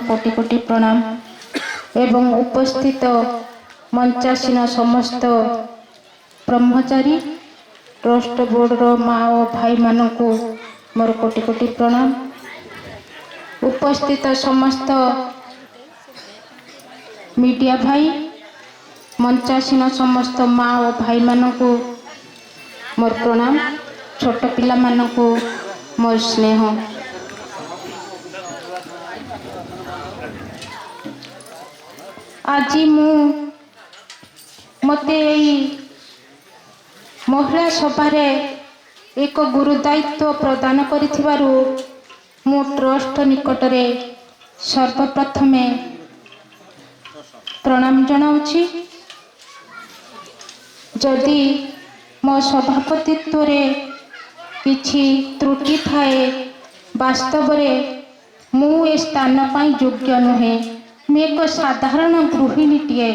कोटि कोटि प्रणाम एवं उपस्थित मंचासीन समस्त ब्रह्मचारी ट्रस्ट बोर्ड माँ और भाई मानू मोर कोटि कोटि प्रणाम। उपस्थित समस्त मीडिया भाई मंचासीन समस्त माँ और भाई मानू मोर प्रणाम। छोट पिला मानू मोर स्नेह। आज मते महिला सभार एक गुरुदायित्व प्रदान करिथिबारु मु ट्रस्ट निकटरे सर्वप्रथमे प्रणाम जनाउछि। जदि मो सभापतित्व रे किछि त्रुटि थाए वास्तव रे मु ए स्थान पाई योग्य नुहे। मु एक साधारण गृहिणीटीए